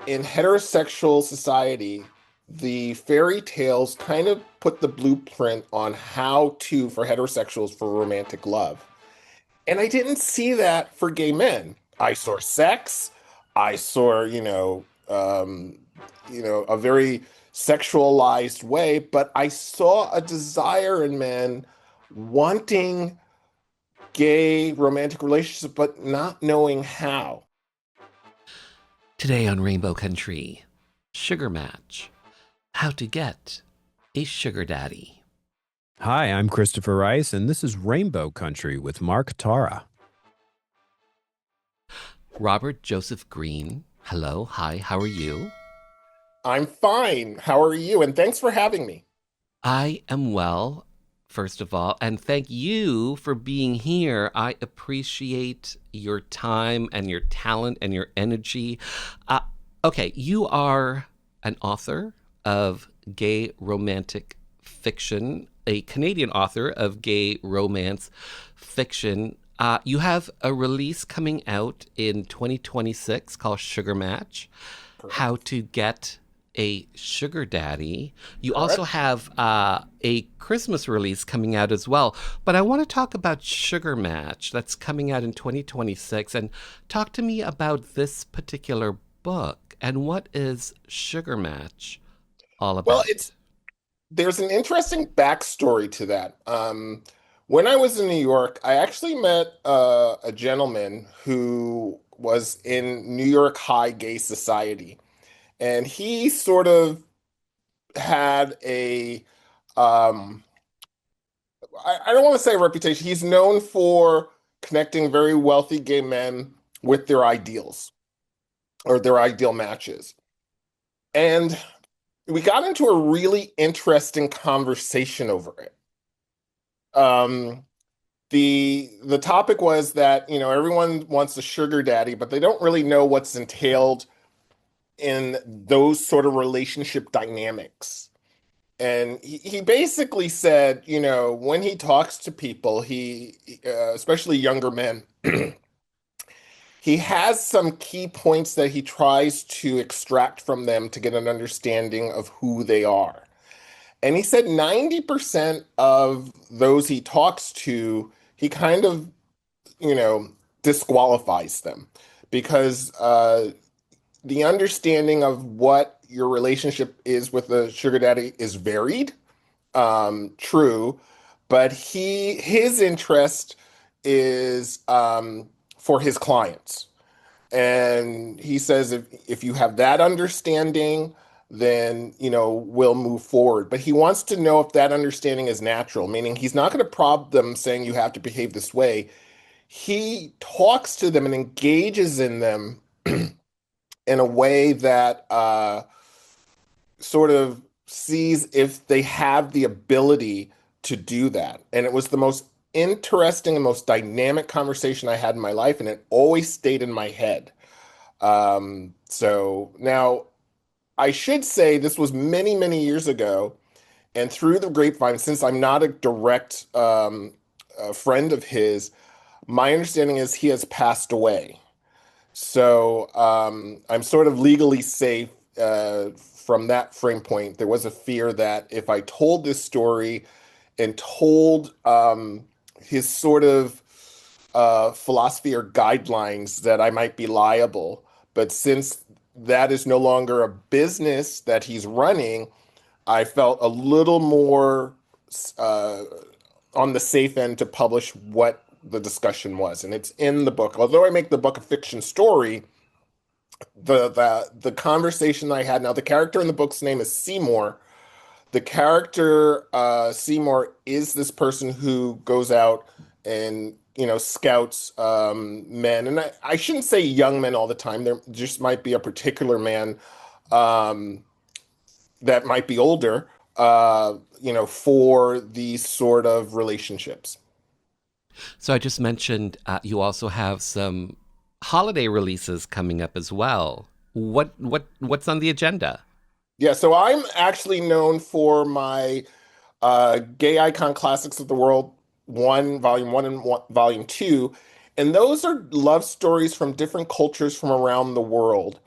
in heterosexual society, the fairy tales kind of put the blueprint on how to, for heterosexuals, for romantic love. And I didn't see that for gay men. I saw sex. I saw, a very sexualized way, but I saw a desire in men wanting gay romantic relationships, but not knowing how. Today on Rainbow Country, Sugar Match. How to get a sugar daddy. Hi, I'm Christopher Rice, and this is Rainbow Country with Mark Tara. Robert Joseph Greene. Hello, hi, how are you? I'm fine. How are you? And thanks for having me. I am well, first of all, and thank you for being here. I appreciate your time and your talent and your energy. Uh, okay, you are an author of gay romantic fiction, a Canadian author of gay romance fiction. You have a release coming out in 2026 called Sugar Match: How Correct. to Get a Sugar Daddy. You also Correct. have a Christmas release coming out as well. But I want to talk about Sugar Match that's coming out in 2026 and talk to me about this particular book and what is Sugar Match all Well, about. it's there's an interesting backstory to that. When I was in New York, I actually met a gentleman who was in New York High Gay Society, and he sort of had um, I don't want to say a reputation. He's known for connecting very wealthy gay men with their ideals or their ideal matches. And we got into a really interesting conversation over it. Um, the topic was that, everyone wants a sugar daddy, but they don't really know what's entailed in those sort of relationship dynamics. And he basically said, when he talks to people, especially younger men, he has some key points that he tries to extract from them to get an understanding of who they are. And he said 90% of those he talks to, he kind of, you know, disqualifies them because the understanding of what your relationship is with a sugar daddy is varied, true, but his interest is for his clients. And he says if you have that understanding, then we'll move forward. But he wants to know if that understanding is natural, meaning he's not going to prod them saying you have to behave this way. He talks to them and engages in them in a way that sort of sees if they have the ability to do that. And it was the most interesting and most dynamic conversation I had in my life, and it always stayed in my head. So now I should say this was many, many years ago, and through the grapevine, since I'm not a direct friend of his, my understanding is he has passed away. So I'm sort of legally safe from that frame point. There was a fear that if I told this story and told his sort of philosophy or guidelines, that I might be liable. But since that is no longer a business that he's running, I felt a little more uh, on the safe end to publish what the discussion was. And it's in the book. Although I make the book a fiction story, the conversation I had, now the character in the book's name is Seymour. The character Seymour is this person who goes out and scouts men, and I shouldn't say young men all the time. There just might be a particular man um, that might be older, for these sort of relationships. So I just mentioned you also have some holiday releases coming up as well. What's on the agenda? Yeah, so I'm actually known for my Gay Icon Classics of the World Volume 1 and Volume 2, and those are love stories from different cultures from around the world.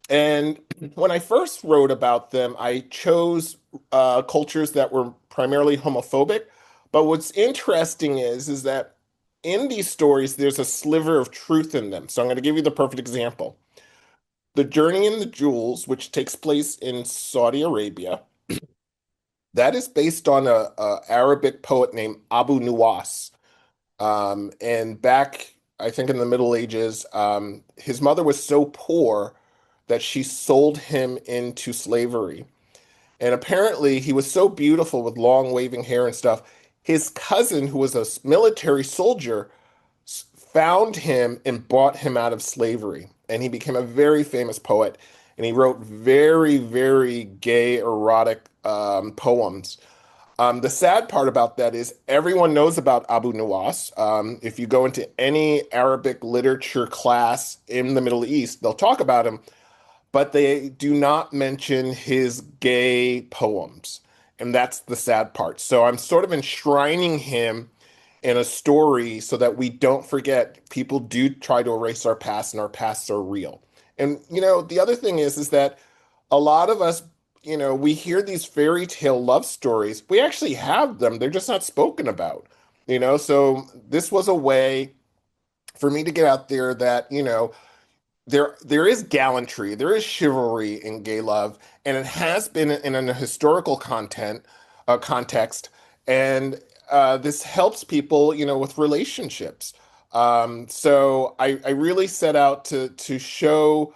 And when I first wrote about them, I chose cultures that were primarily homophobic. But what's interesting is that in these stories, there's a sliver of truth in them. So I'm going to give you the perfect example. The Journey in the Jewels, which takes place in Saudi Arabia, that is based on a Arabic poet named Abu Nuwas. And back, I think in the Middle Ages, his mother was so poor that she sold him into slavery. And apparently, he was so beautiful with long waving hair and stuff. His cousin, who was a military soldier, found him and bought him out of slavery. And he became a very famous poet. And he wrote very, very gay, erotic poems. The sad part about that is everyone knows about Abu Nuwas. If you go into any Arabic literature class in the Middle East, they'll talk about him, but they do not mention his gay poems. And that's the sad part. So I'm sort of enshrining him in a story so that we don't forget people do try to erase our past and our pasts are real. And the other thing is that a lot of us, we hear these fairy tale love stories. We actually have them. They're just not spoken about. So this was a way for me to get out there that, there is gallantry, there is chivalry in gay love, and it has been in a historical context, and this helps people, with relationships. So I really set out to show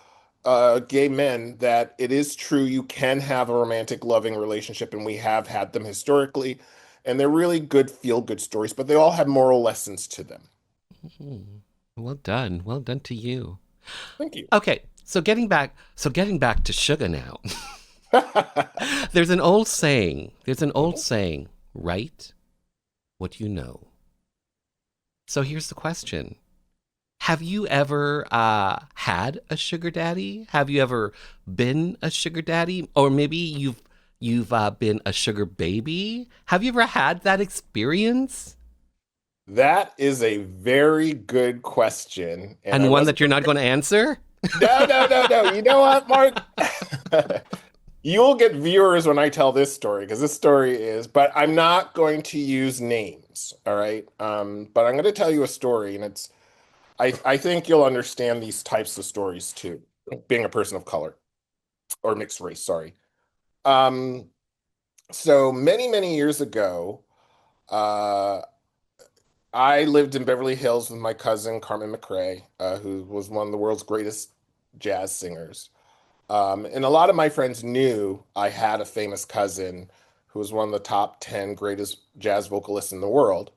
gay men that it is true you can have a romantic, loving relationship, and we have had them historically, and they're really good feel-good stories, but they all have moral lessons to them. Mhm. Well done. Well done to you. Thank you. Okay, so getting back to sugar now. There's an old saying. There's an old saying, write what you know. So here's the question. Have you ever had a sugar daddy? Have you ever been a sugar daddy? Or maybe you've been a sugar baby? Have you ever had that experience? That is a very good question, and I And one wasn't that you're not prepared. going to answer? No, no, no, no. You know what, Mark? You'll get viewers when I tell this story because this story is, but I'm not going to use names, all right? But I'm going to tell you a story, and I think you'll understand these types of stories too, being a person of color or mixed race, sorry. Um, so many, many years ago, uh, I lived in Beverly Hills with my cousin Carmen McRae, who was one of the world's greatest jazz singers. And a lot of my friends knew I had a famous cousin who was one of the top 10 greatest jazz vocalists in the world.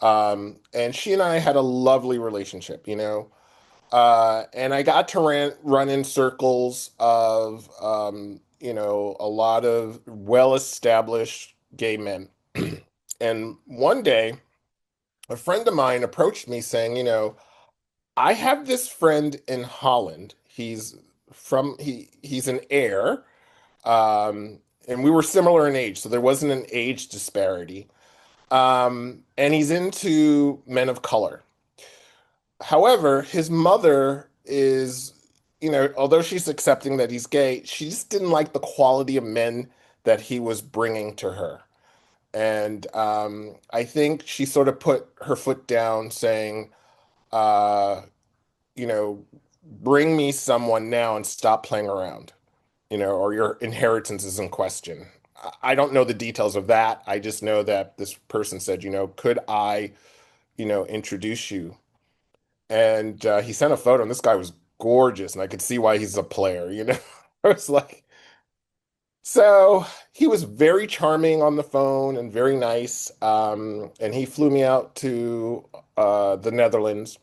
And she and I had a lovely relationship, and I got to run in circles of, a lot of well-established gay men. And one day, a friend of mine approached me saying, I have this friend in Holland. He's an heir, and we were similar in age, so there wasn't an age disparity. And he's into men of color. However, his mother is, although she's accepting that he's gay, she just didn't like the quality of men that he was bringing to her. And I think she sort of put her foot down, saying, uh, you know, bring me someone now and stop playing around, or your inheritance is in question. I don't know the details of that. I just know that this person said, could I, introduce you? And he sent a photo, and this guy was gorgeous, and I could see why he's a player. I was like, so he was very charming on the phone and very nice. And he flew me out to the Netherlands.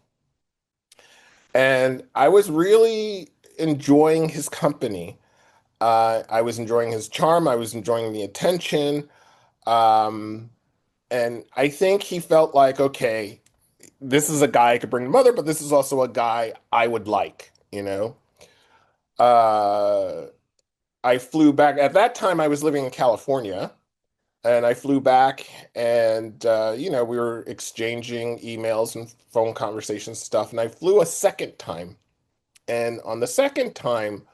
And I was really enjoying his company. I was enjoying his charm. I was enjoying the attention. Um, and I think he felt like, okay, this is a guy I could bring to mother, but this is also a guy I would like. Uh, I flew back. At that time, I was living in California, and I flew back, and we were exchanging emails and phone conversations and stuff. And I flew a second time, and on the second time,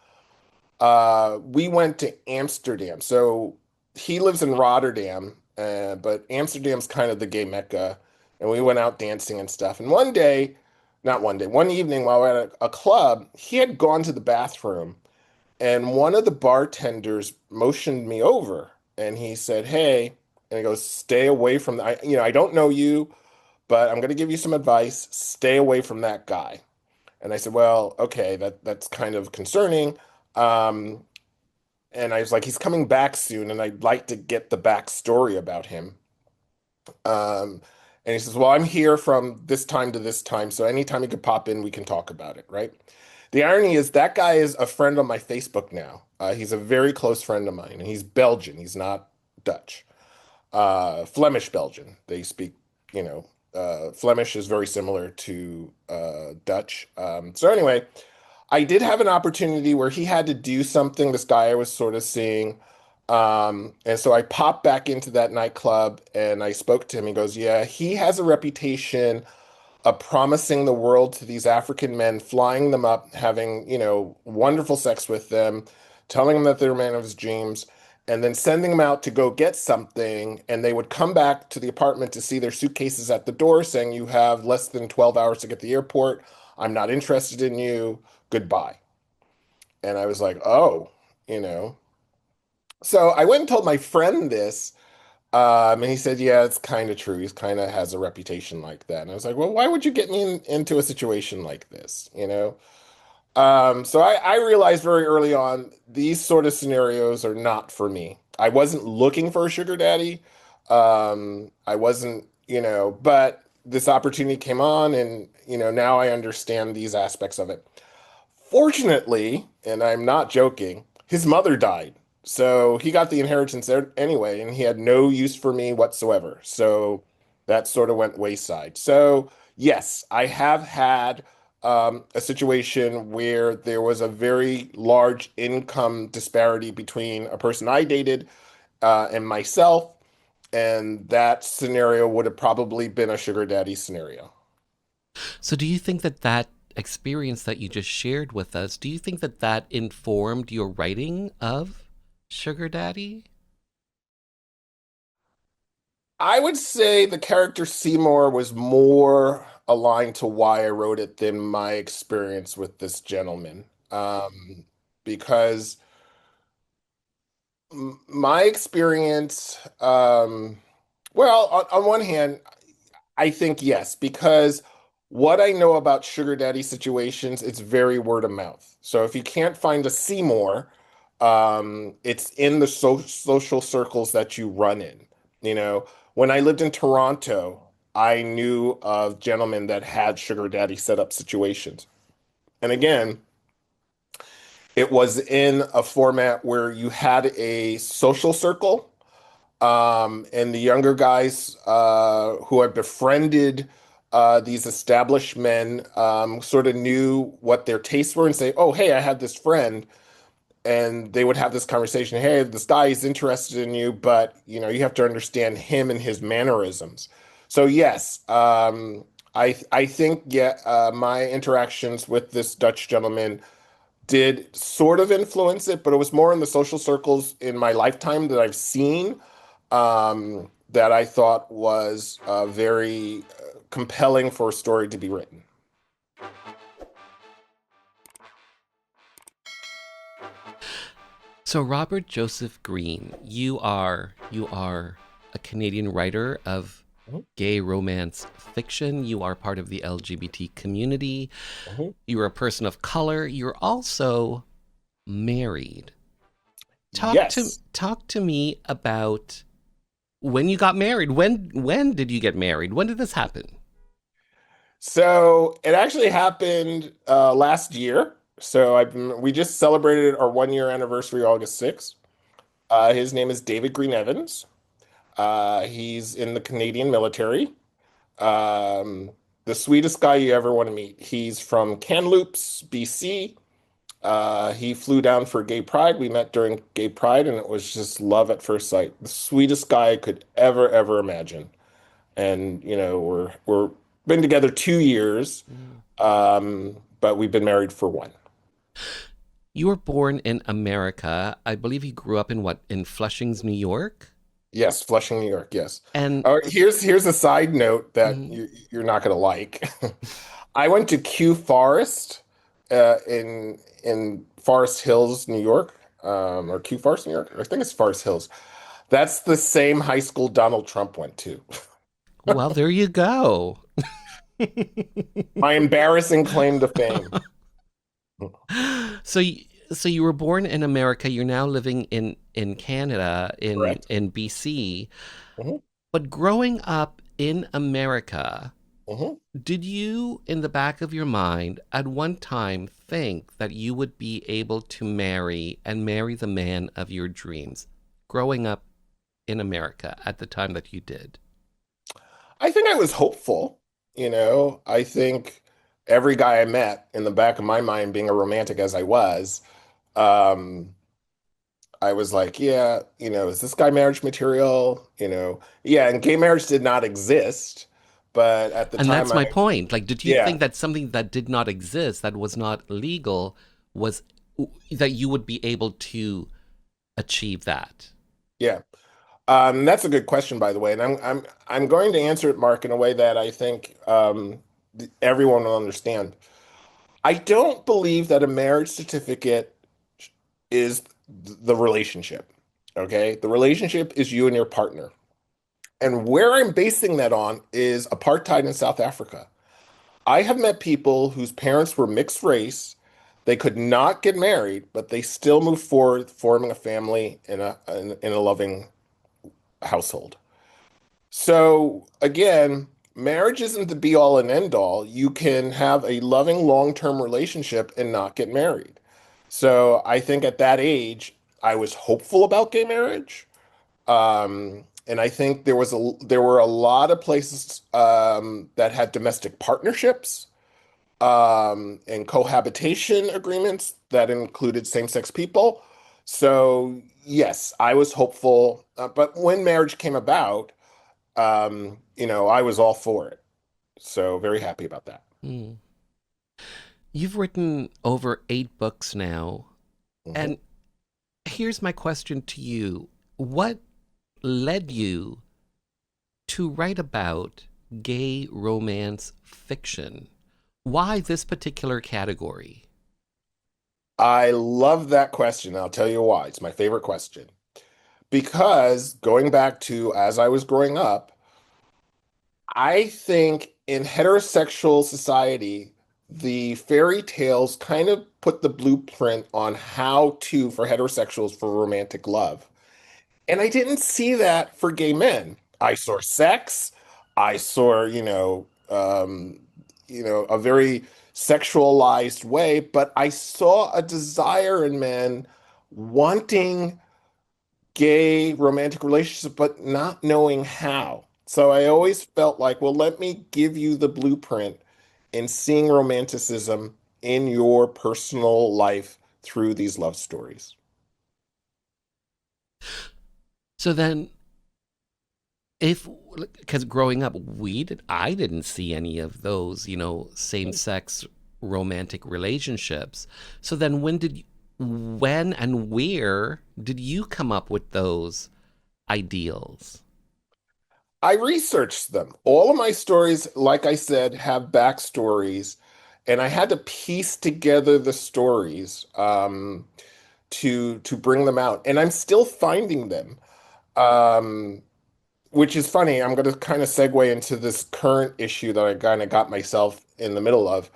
We went to Amsterdam. So he lives in Rotterdam, but Amsterdam's kind of the gay mecca. And we went out dancing and stuff. And one day, not one day, one evening while we were at a club, he had gone to the bathroom, and one of the bartenders motioned me over, and he said, "Hey," and he goes, "Stay away from I don't know you, but I'm going to give you some advice. Stay away from that guy." And I said, "Well, okay, that's kind of concerning." Um, and I was like, "He's coming back soon, and I'd like to get the backstory about him." Um, and he says, "Well, I'm here from this time to this time, so anytime you could pop in, we can talk about it, right?" The irony is that guy is a friend on my Facebook now. He's a very close friend of mine, and he's Belgian. He's not Dutch. Flemish Belgian. They speak, Flemish is very similar to Dutch. So anyway, I did have an opportunity where he had to do something, this guy I was sort of seeing. And so I popped back into that nightclub and I spoke to him. He goes, "Yeah, he has a reputation of promising the world to these African men, flying them up, having, wonderful sex with them, telling them that they're a man of his dreams, and then sending them out to go get something. And they would come back to the apartment to see their suitcases at the door saying, 'You have less than 12 hours to get to the airport. I'm not interested in you. Goodbye.'" And I was like, "Oh, you know." So I went and told my friend this. And he said, "Yeah, it's kind of true. He's kind of has a reputation like that." And I was like, "Well, why would you get me into a situation like this? So I realized very early on these sort of scenarios are not for me. I wasn't looking for a sugar daddy. I wasn't, but this opportunity came on, and now I understand these aspects of it. Fortunately, and I'm not joking, his mother died. So he got the inheritance there anyway, and he had no use for me whatsoever. So that sort of went wayside. So, yes, I have had a situation where there was a very large income disparity between a person I dated and myself, and that scenario would have probably been a sugar daddy scenario. So, do you think that that experience that you just shared with us, do you think that that informed your writing of Sugar Daddy? I would say the character Seymour was more aligned to why I wrote it than my experience with this gentleman. Because my experience, well, on one hand, I think yes, because what I know about sugar daddy situations, it's very word of mouth. So if you can't find a Seymour, it's in the social circles that you run in. You know, when I lived in Toronto, I knew of gentlemen that had sugar daddy set up situations. And again, it was in a format where you had a social circle, and the younger guys who had befriended these established men sort of knew what their tastes were and say, "Oh, hey, I had this friend." And they would have this conversation. "Hey, this guy is interested in you, but you have to understand him and his mannerisms." So yes, I think yeah, my interactions with this Dutch gentleman did sort of influence it, but it was more in the social circles in my lifetime that I've seen that I thought was very compelling for a story to be written. So, Robert Joseph Greene, you are a Canadian writer of Mhm, gay romance fiction. You are part of the LGBT community. mhm. You're a person of color. You're also married. Yes. Talk to me about when you got married. When did you get married? When did this happen? So it actually happened last year. We just celebrated our 1 year anniversary, August 6th. His name is David Green Evans. He's in the Canadian military. Um, the sweetest guy you ever want to meet. He's from Kamloops, BC. He flew down for Gay Pride. We met during Gay Pride, and it was just love at first sight. The sweetest guy I could ever imagine. And we're been together 2 years, but we've been married for one. You were born in America. I believe you grew up in what, in Flushing's, New York? Yes, Flushing, New York. Yes. And Here's a side note that mhm. you're not going to like. I went to Kew Forest in Forest Hills, New York, or Kew Forest, New York. I think it's Forest Hills. That's the same high school Donald Trump went to. Well, there you go. My embarrassing claim to fame. So, so you were born in America. You're now living in Canada, Correct. in BC. Hmm. But growing up in America, Hmm. did you, in the back of your mind, at one time think that you would be able to marry the man of your dreams, growing up in America at the time that you did? I think I was hopeful, you know. I think every guy I met, in the back of my mind, being a romantic as I was, um, I was like, yeah, is this guy marriage material? Yeah, and gay marriage did not exist, but at the And time that's my point. Like, did you yeah, think that something that did not exist, that was not legal, was that you would be able to achieve that? yeah. That's a good question, by the way, and I'm going to answer it, Mark, in a way that I think everyone will understand. I don't believe that a marriage certificate is the relationship. Okay, the relationship is you and your partner. And where I'm basing that on is apartheid in South Africa. I have met people whose parents were mixed race. They could not get married, but they still moved forward, forming a family in a loving household. So again, marriage isn't the be all and end all. You can have a loving long-term relationship and not get married. So I think at that age, I was hopeful about gay marriage. And I think there were a lot of places that had domestic partnerships and cohabitation agreements that included same-sex people. So yes, I was hopeful. But when marriage came about, I was all for it. So very happy about that. Hmm. You've written over 8 books now. Mhm. And here's my question to you. What led you to write about gay romance fiction? Why this particular category? I love that question. I'll tell you why. It's my favorite question. Because going back to as I was growing up, I think in heterosexual society, the fairy tales kind of put the blueprint on how to, for heterosexuals, for romantic love. And I didn't see that for gay men. I saw sex. I saw, a very sexualized way, but I saw a desire in men wanting gay romantic relationships, but not knowing how. So I always felt like, well, let me give you the blueprint in seeing romanticism in your personal life through these love stories. So then, if because growing up, I didn't see any of those, same-sex romantic relationships. So then, when and where did you come up with those ideals? I researched them. All of my stories, like I said, have backstories, and I had to piece together the stories to bring them out. And I'm still finding them. Um, which is funny. I'm going to kind of segue into this current issue that I kind of got myself in the middle of.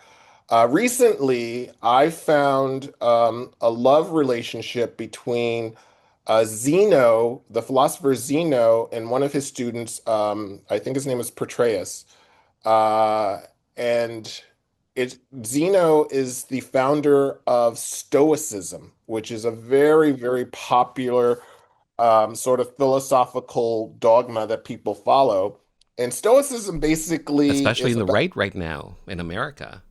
Recently, I found a love relationship between Zeno, the philosopher Zeno, and one of his students. I think his name is Petraeus. Uh, and Zeno is the founder of Stoicism, which is a very, very popular sort of philosophical dogma that people follow. And Stoicism basically Especially is in the about, right now in America.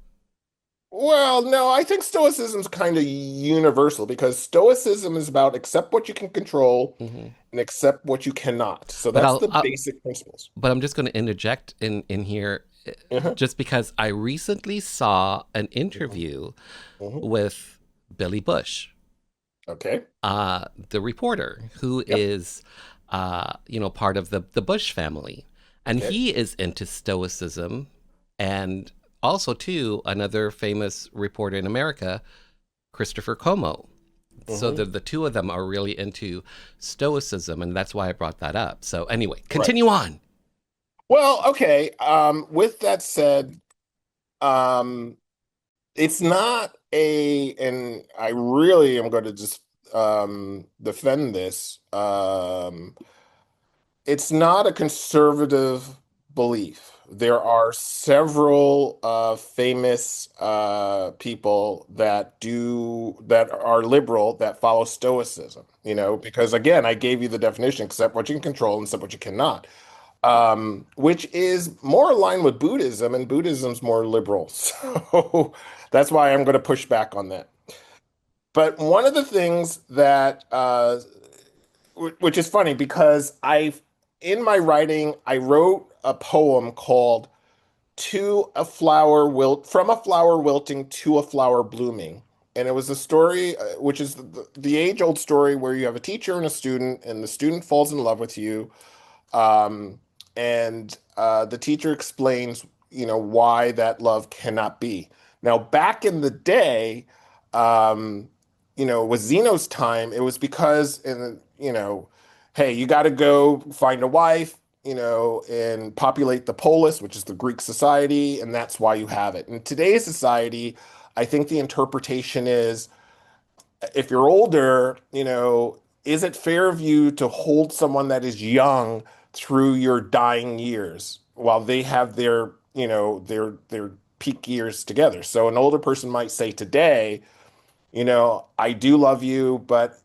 well, no, I think Stoicism is kind of universal because Stoicism is about accept what you can control Hmm. and accept what you cannot. So But that's the basic principles. but I'm just going to interject in here, Uh-huh, just because I recently saw an uh-huh, interview uh-huh, with Billy Bush, Okay. the reporter who Yep. is, part of the Bush family, and Okay. he is into Stoicism, and also too another famous reporter in America, Christopher Como. So Hmm. the two of them are really into Stoicism, and that's why I brought that up. So anyway, Right. continue on. Well, okay. With that said, um, it's not and I really am going to just defend this. It's not a conservative belief. There are several famous people that are liberal that follow Stoicism, because again, I gave you the definition, accept what you can control and accept what you cannot, which is more aligned with Buddhism, and Buddhism's more liberal. So that's why I'm going to push back on that. But one of the things that which is funny because in my writing, I wrote a poem called From a Flower Wilting to a Flower Blooming. And it was a story, which is the age-old story where you have a teacher and a student, and the student falls in love with you. Um, and the teacher explains, why that love cannot be. Now, back in the day, um, with Zeno's time, it was because, hey, you got to go find a wife, and populate the polis, which is the Greek society, and that's why you have it. In today's society, I think the interpretation is if you're older, is it fair of you to hold someone that is young through your dying years while they have their peak years together? So an older person might say today, I do love you, but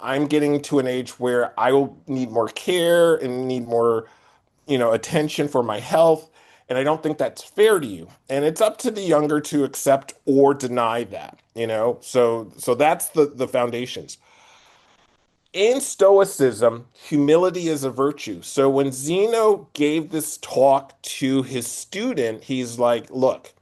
I'm getting to an age where I will need more care and need more, attention for my health. And I don't think that's fair to you. And it's up to the younger to accept or deny that. So that's the foundations. In Stoicism, humility is a virtue. So when Zeno gave this talk to his student, he's like, look,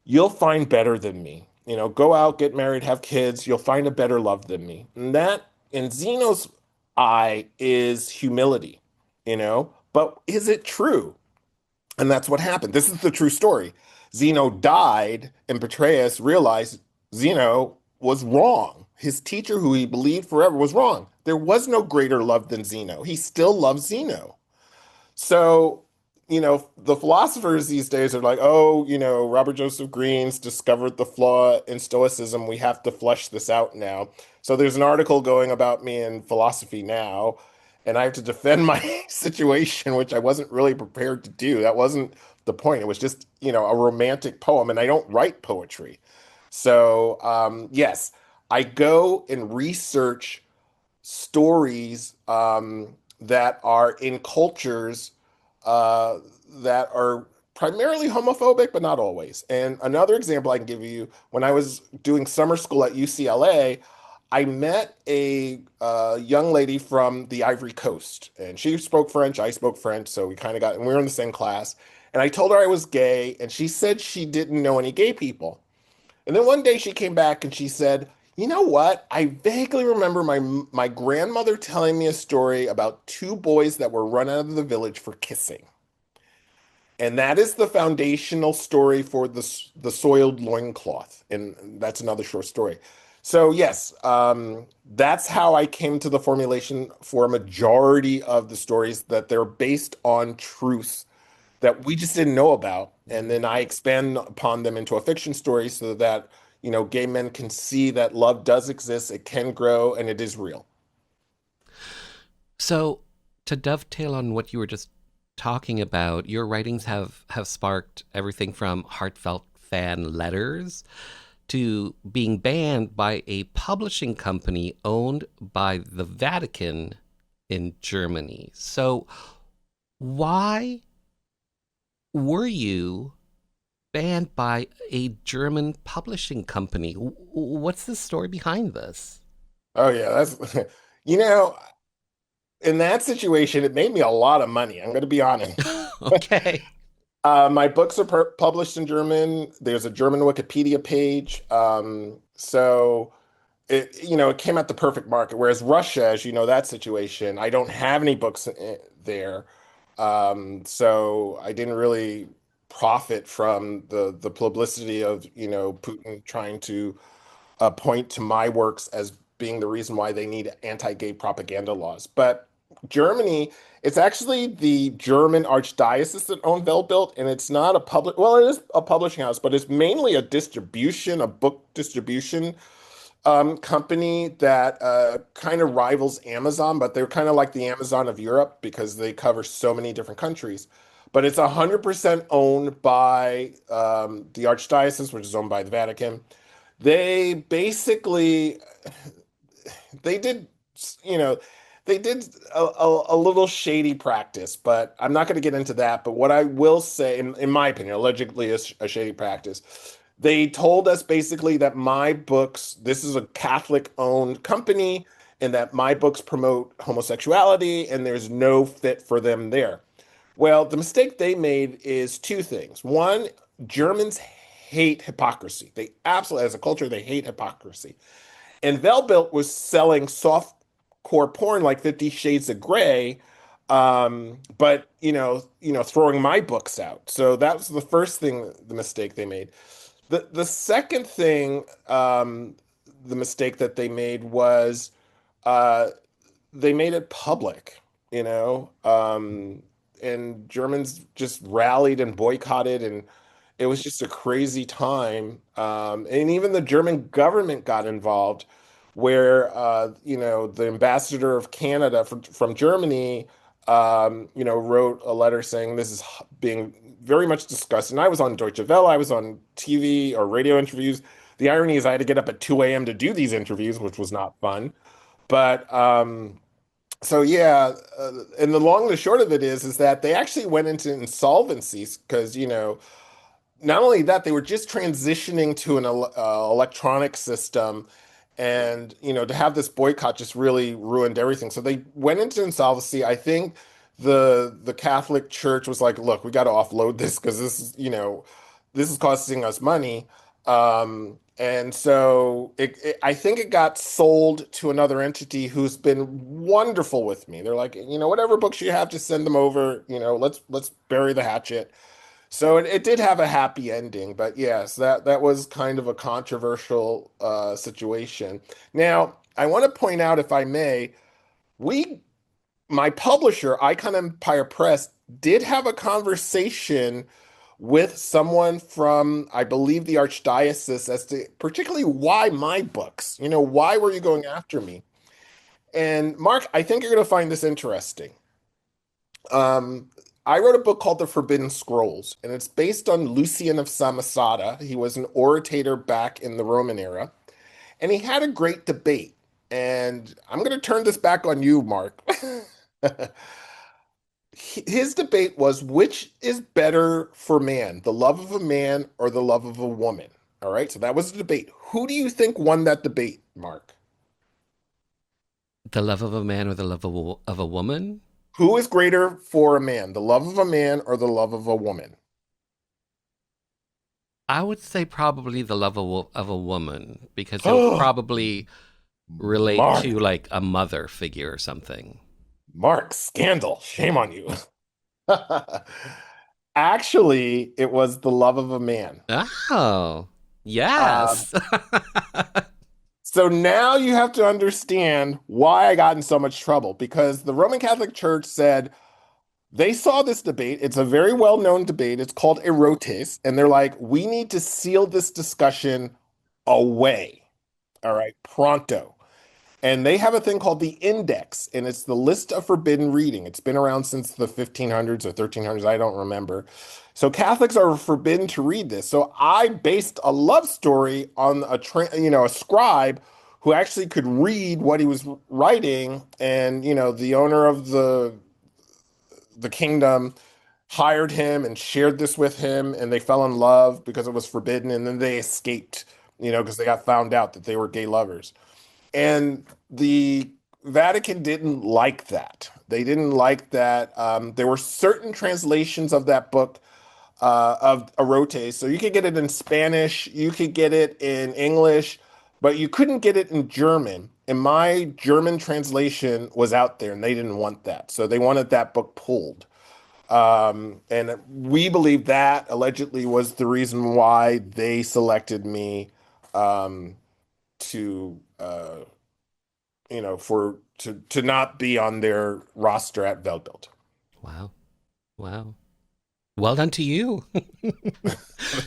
you'll find better than me. Go out, get married, have kids. You'll find a better love than me. And that, in Zeno's eye, is humility, But is it true? And that's what happened. This is the true story. Zeno died, and Petraeus realized Zeno was wrong. His teacher, who he believed forever, was wrong. There was no greater love than Zeno. He still loves Zeno. So, the philosophers these days are like, oh, Robert Joseph Greene's discovered the flaw in Stoicism. We have to flesh this out now. So there's an article going about me in Philosophy Now, and I have to defend my situation, which I wasn't really prepared to do. That wasn't the point. It was just, a romantic poem, and I don't write poetry. So, yes, I go and research stories that are in cultures uh, that are primarily homophobic, but not always. And another example I can give you, when I was doing summer school at UCLA, I met a young lady from the Ivory Coast, and she spoke French, I spoke French, so and we were in the same class. And I told her I was gay, and she said she didn't know any gay people. And then one day she came back and she said, "You know what? I vaguely remember my grandmother telling me a story about two boys that were run out of the village for kissing." And that is the foundational story for the soiled loincloth. And that's another short story. So yes, that's how I came to the formulation for a majority of the stories, that they're based on truth that we just didn't know about. And then I expand upon them into a fiction story so that, gay men can see that love does exist, it can grow, and it is real. So, to dovetail on what you were just talking about, your writings have sparked everything from heartfelt fan letters to being banned by a publishing company owned by the Vatican in Germany. So, why were you banned by a German publishing company? What's the story behind this? Oh yeah, that's you know, in that situation, it made me a lot of money. I'm going to be honest. Okay. My books are published in German. There's a German Wikipedia page. So it came at the perfect market. Whereas Russia, as you know, that situation, I don't have any books there. So I didn't really profit from the publicity of, Putin trying to point to my works as being the reason why they need anti-gay propaganda laws. But Germany, it's actually the German archdiocese that owned Weltbild, and it's not a well, it is a publishing house, but it's mainly a book distribution company that kind of rivals Amazon, but they're kind of like the Amazon of Europe because they cover so many different countries. But it's 100% owned by the Archdiocese, which is owned by the Vatican. They basically they did, you know, they did a little shady practice, but I'm not going to get into that. But what I will say, in my opinion, allegedly a shady practice, they told us basically that my books, this is a Catholic owned company, and that my books promote homosexuality, and there's no fit for them there. Well, the mistake they made is two things. One, Germans hate hypocrisy. They absolutely, as a culture, they hate hypocrisy. And Velbuilt was selling soft core porn like 50 Shades of Grey, but throwing my books out. So that was the first thing, the mistake they made. The second thing, the mistake that they made was uh, they made it public, you know, and Germans just rallied and boycotted, and it was just a crazy time. And even the German government got involved, where the ambassador of Canada from Germany, wrote a letter saying this is being very much discussed. And I was on Deutsche Welle, I was on TV or radio interviews. The irony is I had to get up at 2 a.m. to do these interviews, which was not fun. But so yeah, and the long and the short of it is that they actually went into insolvencies because not only that, they were just transitioning to an electronic system, and to have this boycott just really ruined everything. So they went into insolvency. I think the Catholic Church was like, "Look, we got to offload this because this is costing us money." And so I think it got sold to another entity who's been wonderful with me. They're like, whatever books you have, just send them over. Let's bury the hatchet. So it did have a happy ending, but yes, that was kind of a controversial situation. Now, I want to point out, if I may, we, my publisher, Icon Empire Press, did have a conversation with someone from, I believe, the Archdiocese as to particularly why my books. Why were you going after me? And Mark, I think you're going to find this interesting. Um, I wrote a book called The Forbidden Scrolls, and it's based on Lucian of Samosata. He was an orator back in the Roman era, and he had a great debate. And I'm going to turn this back on you, Mark. His debate was, which is better for man, the love of a man or the love of a woman? All right, so that was the debate. Who do you think won that debate, Mark? The love of a man or the love of a woman? Who is greater for a man, the love of a man or the love of a woman? I would say probably the love of a woman because it would Oh, probably relate Mark, to like a mother figure or something. Mark, scandal. Shame on you. Actually, it was the love of a man. Oh, Um, yes. so now you have to understand why I got in so much trouble because the Roman Catholic Church said they saw this debate. It's a very well-known debate. It's called Erotes, and they're like, we need to seal this discussion away. All right, pronto. And they have a thing called the Index, and it's the list of forbidden reading. It's been around since the 1500s or 1300s, I don't remember. So Catholics are forbidden to read this. So I based a love story on a scribe who actually could read what he was writing, and the owner of the kingdom hired him and shared this with him, and they fell in love because it was forbidden, and then they escaped, because they got found out that they were gay lovers. And the Vatican didn't like that. They didn't like that. There were certain translations of that book, of Arote. So you could get it in Spanish, you could get it in English, but you couldn't get it in German. And my German translation was out there, and they didn't want that. So they wanted that book pulled. And we believe that allegedly was the reason why they selected me um, to to not be on their roster at Veltbild. Wow. Wow. Well done to you.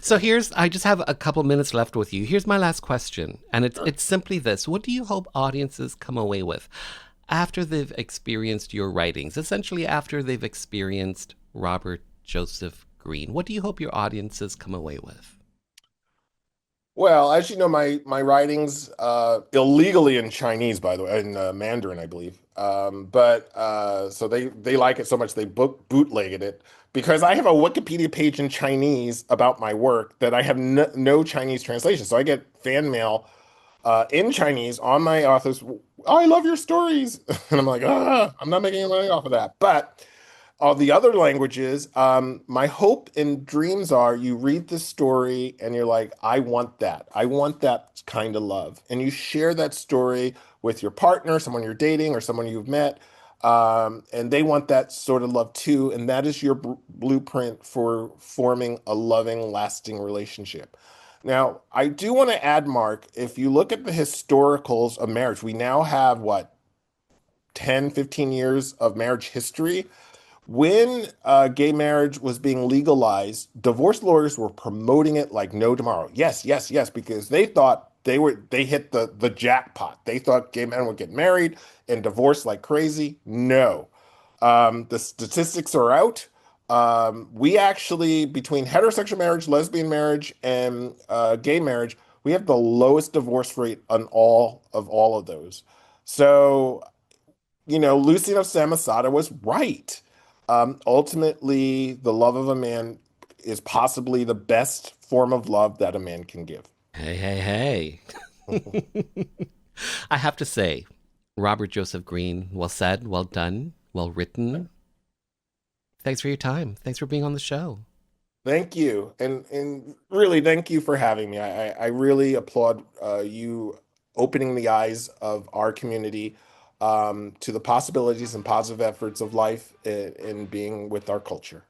So I just have a couple minutes left with you. Here's my last question. And it's simply this. What do you hope audiences come away with after they've experienced your writings? Essentially after they've experienced Robert Joseph Greene. What do you hope your audiences come away with? Well, as you know, my writings illegally in Chinese, by the way, in Mandarin, I believe. But so they like it so much they bootlegged it because I have a Wikipedia page in Chinese about my work that I have no Chinese translation. So I get fan mail in Chinese on my authors. Oh, I love your stories, and I'm like, I'm not making any money off of that. But all the other languages, my hope and dreams are you read this story and you're like, I want that. I want that kind of love. And you share that story with your partner, someone you're dating, or someone you've met. And they want that sort of love too. And that is your blueprint for forming a loving, lasting relationship. Now, I do want to add, Mark, if you look at the historicals of marriage, we now have what, 10, 15 years of marriage history. When gay marriage was being legalized, divorce lawyers were promoting it like no tomorrow. Yes, yes, yes, because they thought they hit the jackpot. They thought gay men would get married and divorce like crazy. No. The statistics are out. We actually, between heterosexual marriage, lesbian marriage, and gay marriage, we have the lowest divorce rate on all of those. So Lucian of Samosata was right. Ultimately, the love of a man is possibly the best form of love that a man can give. Hey, hey, hey. I have to say, Robert Joseph Greene, well said, well done, well written. Thanks for your time. Thanks for being on the show. Thank you, and really thank you for having me. I really applaud you opening the eyes of our community to the possibilities and positive efforts of life in being with our culture.